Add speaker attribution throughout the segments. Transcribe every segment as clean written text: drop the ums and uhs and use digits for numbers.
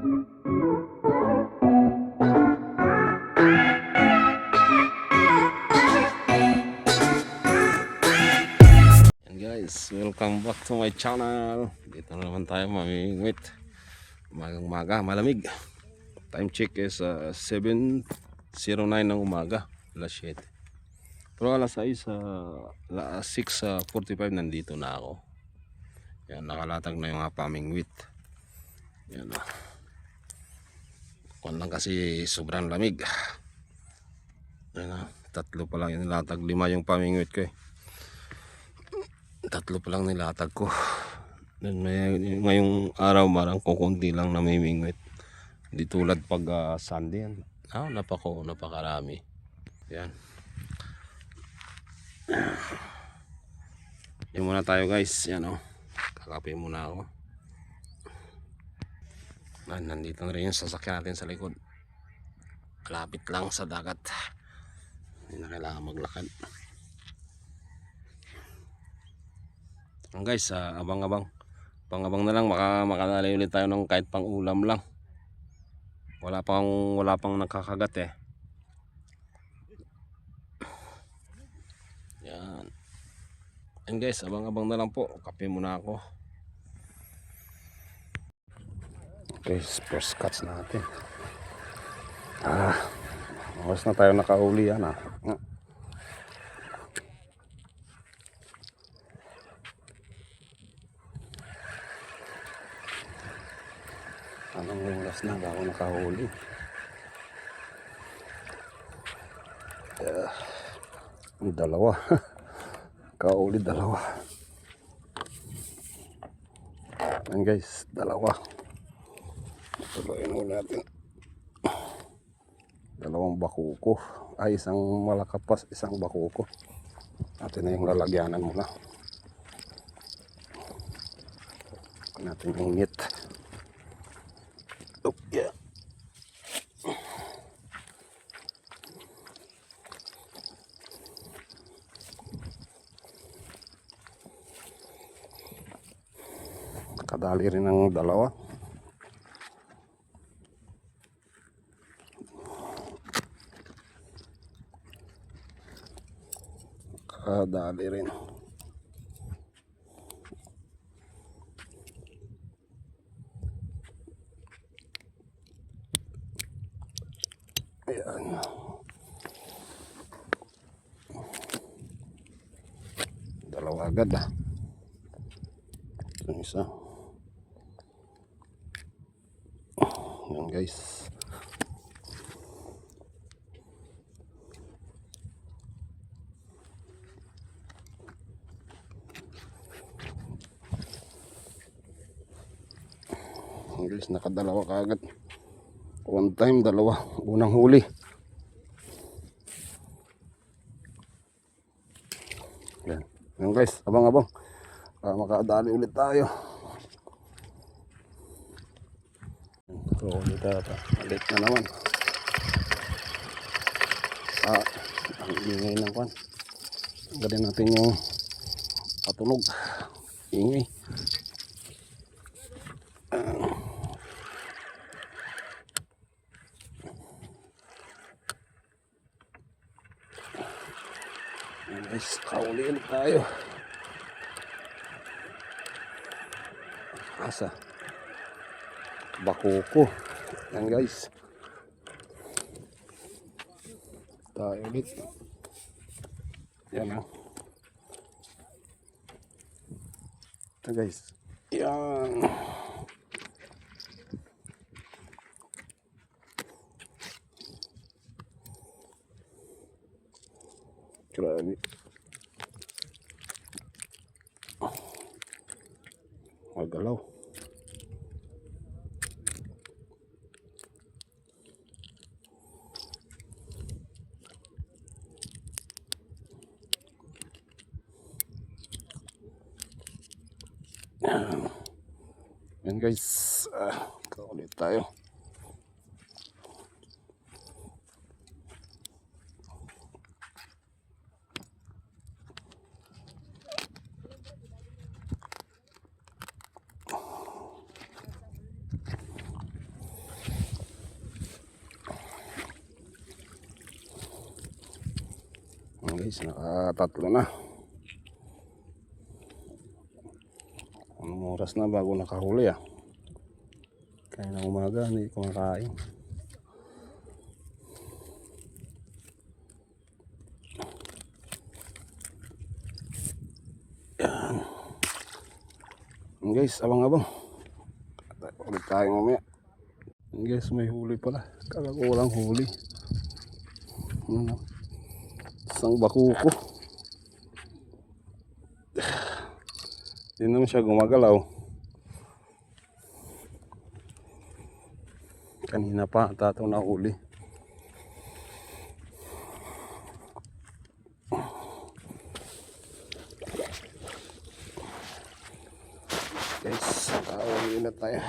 Speaker 1: And guys, welcome back to my channel. Dito na naman tayo mamingwit. Umagang umaga, malamig. Time check is 7:09 ng umaga, alas 7. Pero alas 6, alas 6:45 nandito na ako. Yan, nakalatag na yung pamingwit. Yan o. Kung lang kasi sobrang lamig. Yan o, tatlo pa lang yung nilatag. 5 yung pamingwit ko eh. Tatlo pa lang nilatag ko. Ngayong araw marang kukunti lang namimingwit. Di tulad pag Sunday yan. Napakarami. Yan. Yan muna tayo guys. Yan o. Kakape muna ako. Nandito na rin yung sasakyan natin sa likod. Kalapit lang sa dagat. Hindi na kailangan maglakad. Guys, abang-abang na lang, makadali ulit tayo ng kahit pang ulam lang. Wala pang nakakagat eh. Yan. And guys, abang-abang na lang po. Kape muna ako. Okay, first cuts natin. Oras na tayo nakauli yan . Anong oras na ba ako nakahuli? Dalawa. Kahuli dalawa. Yan guys, dalawa. Tuloyin natin. Dalawang bakuko. Ay, isang malakapas, isang bakuko. Natin na yung lalagyanan muna. Natin yung ngit. Oh, yeah. Nakadali rin ng dalawa. Nakadali rin. Ayan. Dalawa agad . Yung isa. Yan guys. Yan guys, nakadalawa kaagad. One time, dalawa. Unang huli. Yan. Yan guys, abang-abang. Makadali ulit tayo. So, ulit ulit na naman. Ang ingay ng kwan. Tanggalin natin yung patunog. Ingay. Guys, kauli ulit tayo. Asa? Bakuko. Yan guys. Tayo ulit. Yan . Ito guys. Yan. Grabe. Magalaw. Yan guys, ulit tayo. Guys, nakatatlo na. Anong oras na bago nakahuli ah. Kaya na umaga, hindi kumakain. Yan. Guys, abang-abang. Ulit tayo mamaya. Guys, may huli pala. Kala ko walang huli. Isang bakuko. Hindi naman siya gumagalaw. Kanina pa ata ito nahuli. Guys, tawagin na tayo.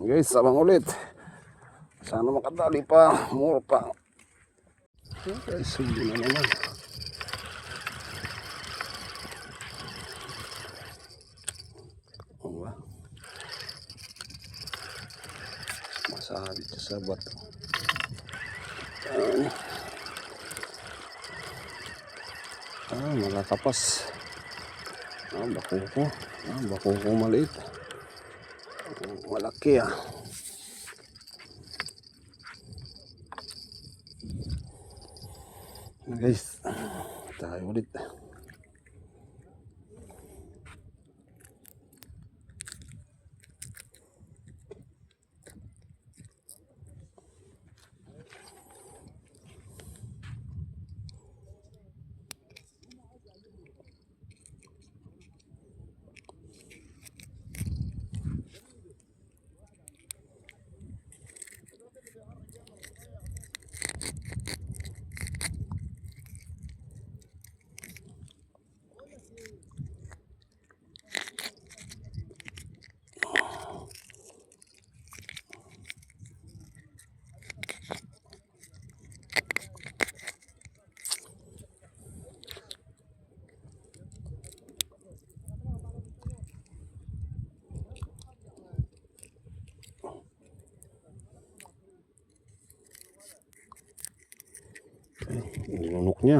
Speaker 1: Guys, sabang ulit. Sana makadali pa, more pa. Guys, hindi na naman. Diba? Masabit siya sa bato. Nakakapas. Bakuko maliit. Malaki ah. Guys, tayo ulit. Nilunok niya.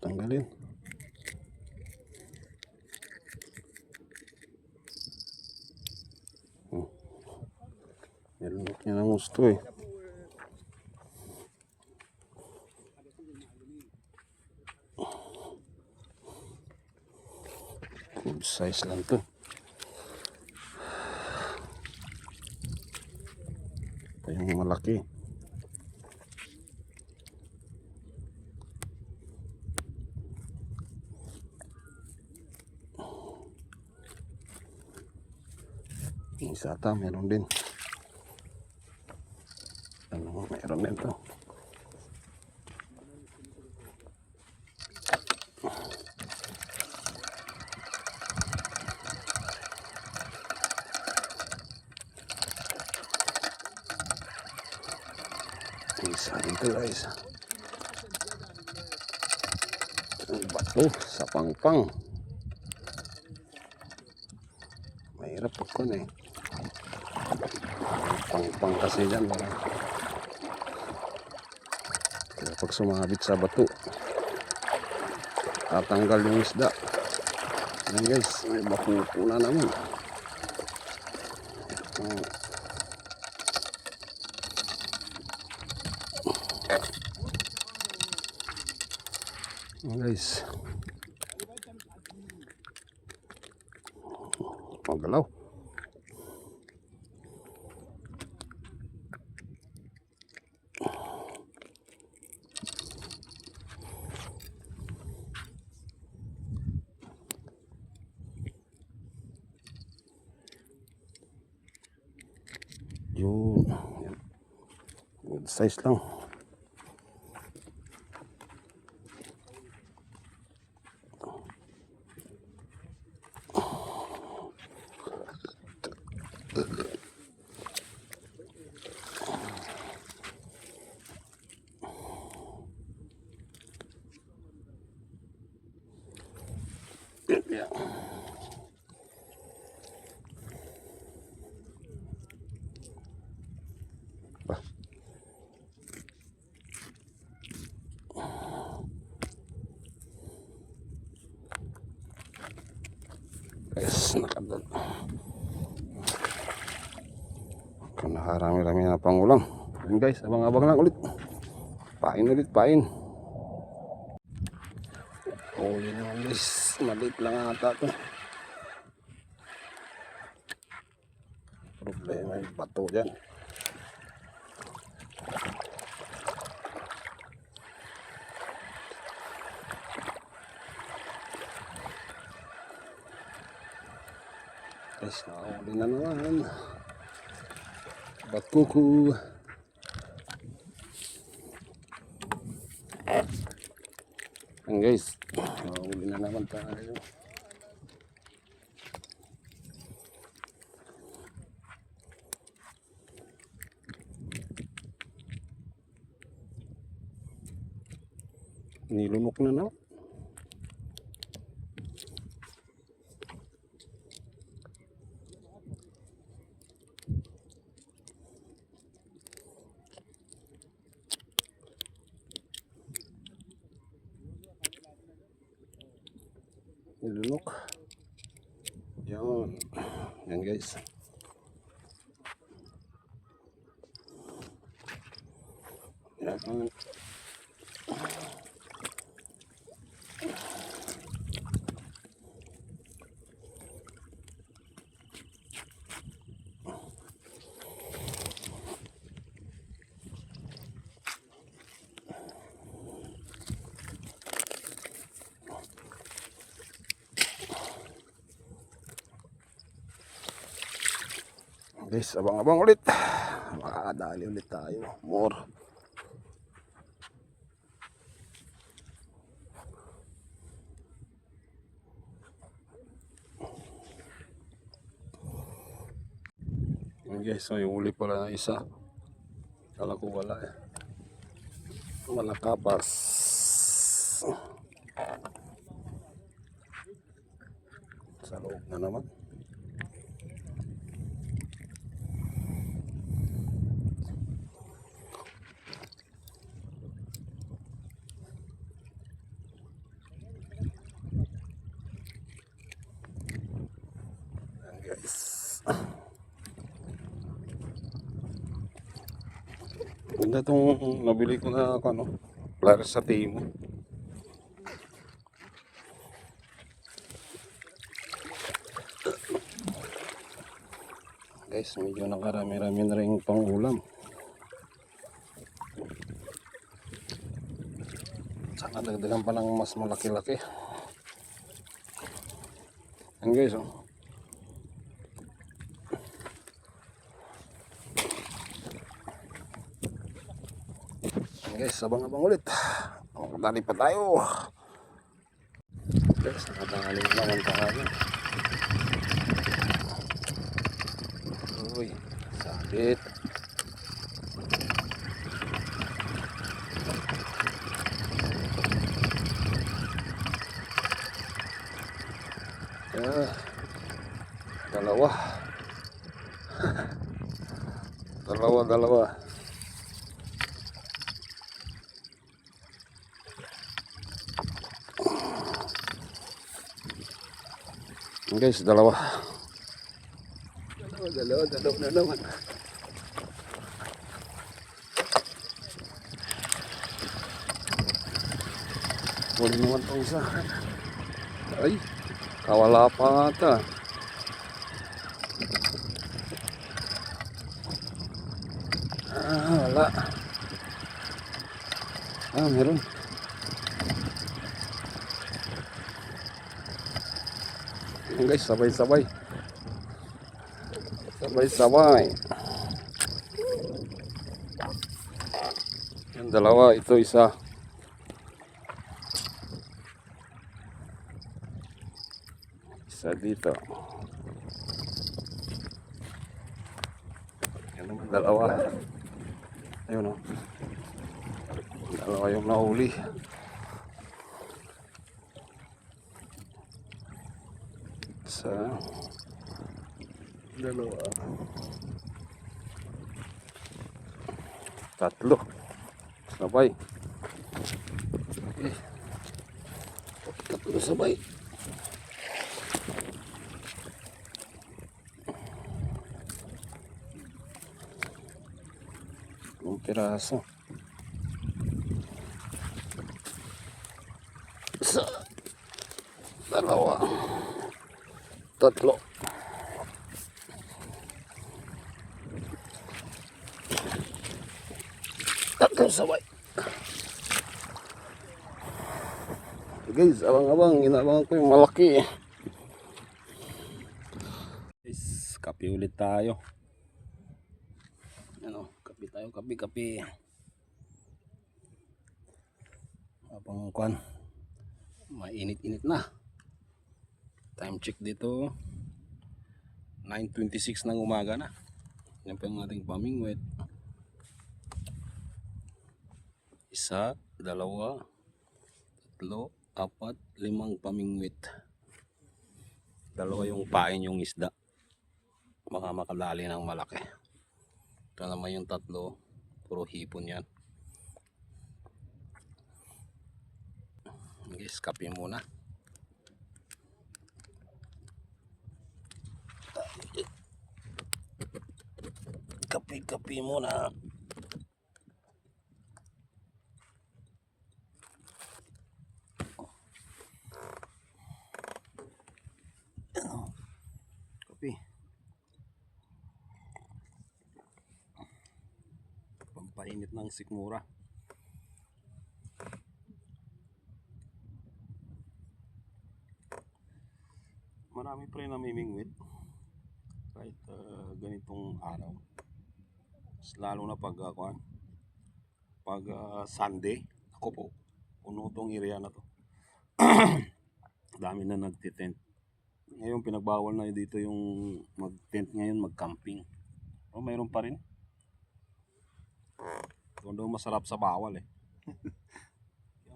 Speaker 1: Tanggalin. Nilunok niya ng gusto eh. Good size lang to. Ito yung malaki. Isa ata, meron din. Ano, meron din to. Isa dito guys. Ang bato sa pangpang. Mahirap pagkon eh. Pangpang kasi dyan. Kaya pag sumabit sa bato, tatanggal yung isda. Yan guys, may bakuko na naman. Guys, magalaw. Yun, good size lang. Yan. Ba. Yes, nakadal. Kung nakarami-rami na pangulam. Yan guys, abang-abang lang ulit. Pain ulit, pain. Huli naman guys, maliit lang ata ito. Problema yung bato dyan. Guys, nakahuli na naman. Batkuku. Yan guys, nakahuli na naman tayo. Nilunok na na. Nilunok. Yan. Yan guys. Yan. Guys, abang-abang ulit. Makakadali ulit tayo. More. Guys, so yung uli pala na isa. Kala ko wala eh. Malakapas. Sa loob na naman. Ganda itong nabili ko na ano, Claris sa Timo. Guys, medyo nakarami-rami na rin pang ulam. Saka dagdagan pa ng mas malaki-laki. Yan guys, oh. Guys, abang-abang ulit. Dali pa tayo. Guys, nakadali naman tayo. Uy, sabit. Dalawa. Dalawa. Guys, dalawa na naman. Huli naman itong isa. Ay, kawala pa ata. Wala. Meron. Guys, sabay-sabay. Yan dalawa, ito isa. Isa dito. Yan naman dalawa. Ayun, oh. Dalawa yung nahuli. Isa, dalawa, tatlo. Sabay. Okay. Tatlo sabay. Ang piraso. Isa, dalawa, tatlo. Tatlo sabay. Guys, abang-abang, inabangan ko yung malaki. Guys, kape ulit tayo. Ano, kape tayo, kape. Abang kwan, mainit-init na. Time check dito, 9:26 ng umaga na. Yan pa yung ating paming wet. Isa, dalawa, tatlo, apat, limang pamingwit. Dalawa yung pain yung isda. Baka makadali ng malaki. Ito naman yung tatlo. Puro hipon yan. Guys, kape muna. Kape muna. Kape. Pampainit ng sikmura. Marami pa rin namimingwit kahit ganitong araw. Lalo na pag Sunday. Ako po, puno tong area na to. Dami na nagtitent. Ngayon pinagbawal na dito yung mag-tent ngayon, mag-camping. O mayroon pa rin. Doon daw masarap sa bawal eh.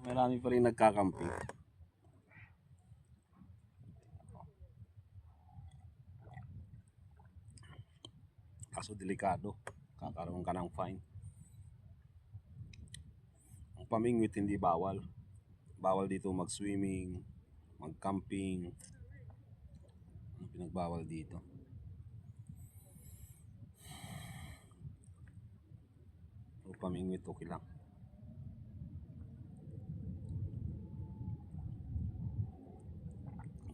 Speaker 1: Marami pa rin nagka-camping. Kaso delikado, kakaroon ka ng fine. Ang pamingwit hindi bawal. Bawal dito mag-swimming, mag-camping. Ang pinagbawal dito. Ang pamingwit okay lang.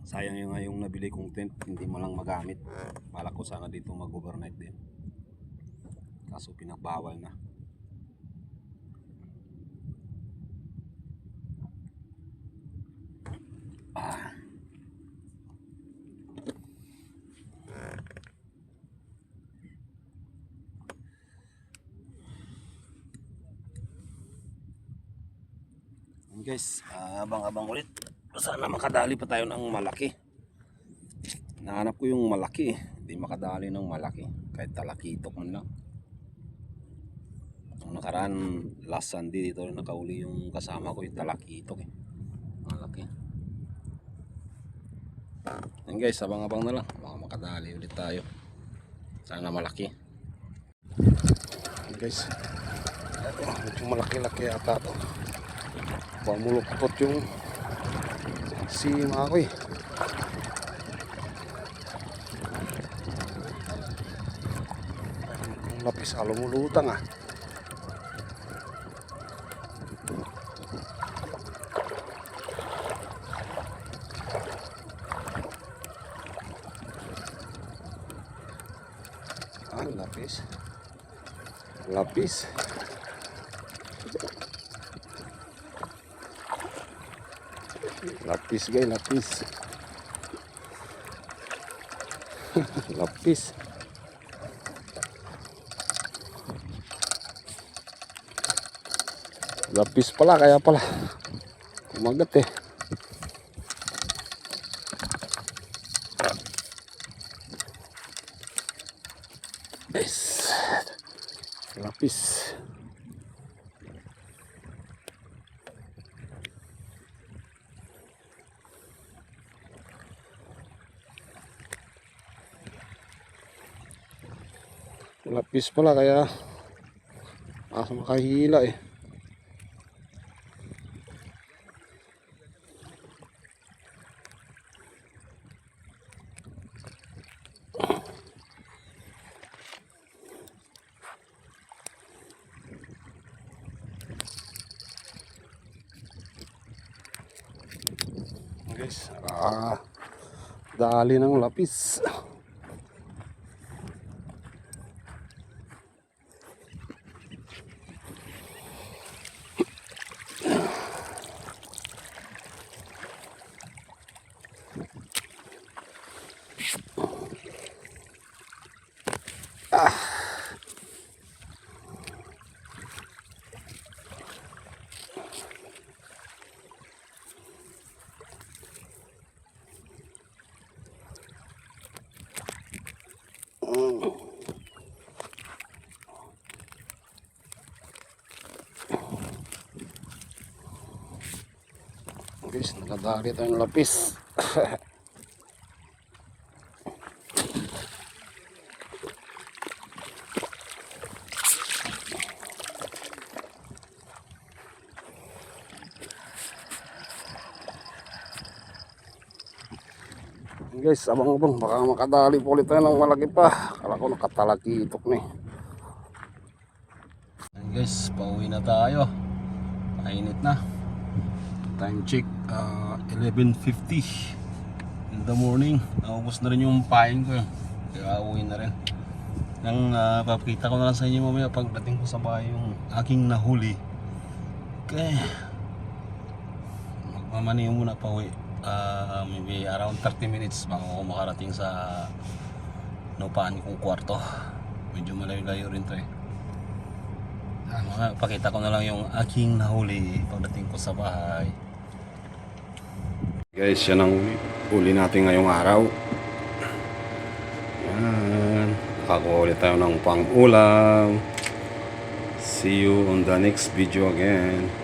Speaker 1: Sayang yung ngayong nabili kong tent, hindi mo lang magamit. Balak ko sana dito mag-overnight din. Kaso pinagbawal na. Guys, abang-abang ulit. Sana makadali pa tayo ng malaki. Nahanap ko yung malaki, hindi makadali ng malaki. Kahit talakitok man lang. Ang nakaraan, last Sunday dito nakauli yung kasama ko, yung talakitok eh. Malaki. Yan guys, abang-abang na lang. Baka makadali ulit tayo. Sana malaki. Yan guys, ito malaki-laki ata ito. Pamuluktot yung sima ko eh. Ang lapis, lumulutang ah. Lapis. Lapis. Lapis guys, lapis. Lapis. Lapis pala, kaya pala kumagat eh. Yes. Lapis. Lapis pala kaya makahila eh. Guys, dali ng lapis. Guys, nakadali tayong lapis. Guys, abang-abang, baka makadali po ulit tayo ng malaki pa. Kala ko nakatalakitok na eh. Guys, pauwi na tayo. Mainit na. Time check 11:50 in the morning. Naubos na rin yung pain ko. Kaya uwi na rin. Nang papakita ko na lang sa inyo mamaya pagdating ko sa bahay yung aking nahuli. Okay. Magmamaniyo muna pauwi. Maybe around 30 minutes bago ako makarating sa nupaan kong kwarto. Medyo malayo-layo rin to eh. Pakita ko na lang yung aking nahuli pagdating ko sa bahay. Guys, yan ang huli natin ngayong araw. Yan. Nakakuha ulit tayo ng pang-ulam. See you on the next video again.